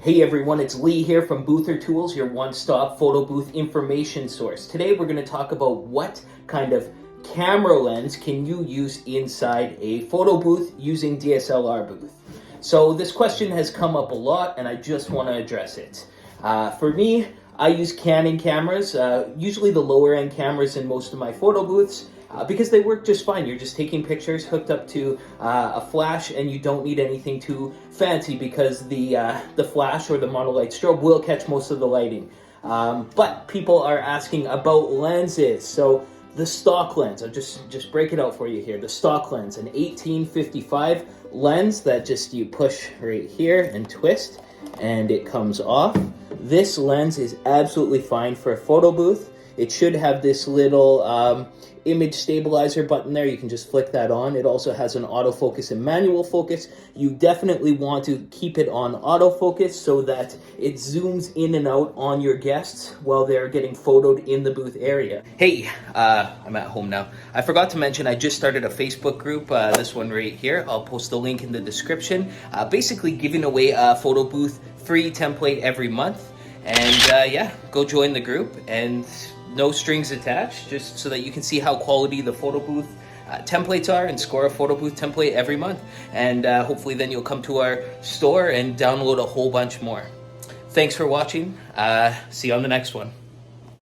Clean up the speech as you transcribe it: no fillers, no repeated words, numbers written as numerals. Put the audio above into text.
Hey everyone, it's Lee here from Boother Tools, your one-stop photo booth information source. Today we're going to talk about what kind of camera lens can you use inside a photo booth using DSLR booth. So this question has come up a lot and I just want to address it. For me, I use Canon cameras, usually the lower end cameras in most of my photo booths. Because they work just fine. You're just taking pictures hooked up to a flash, and you don't need anything too fancy because the flash or the monolight strobe will catch most of the lighting. But people are asking about lenses. So the stock lens, I'll just break it out for you here. The stock lens, an 1855 lens that just you push right here and twist, and it comes off. This lens is absolutely fine for a photo booth. It should have this little image stabilizer button there. You can just flick that on. It also has an autofocus and manual focus. You definitely want to keep it on autofocus so that it zooms in and out on your guests while they're getting photoed in the booth area. Hey, I'm at home now. I forgot to mention I just started a Facebook group, this one right here. I'll post the link in the description. Basically giving away a photo booth free template every month. And yeah, go join the group, and no strings attached, just so that you can see how quality the photo booth templates are and score a photo booth template every month. And hopefully then you'll come to our store and download a whole bunch more. Thanks for watching. See you on the next one.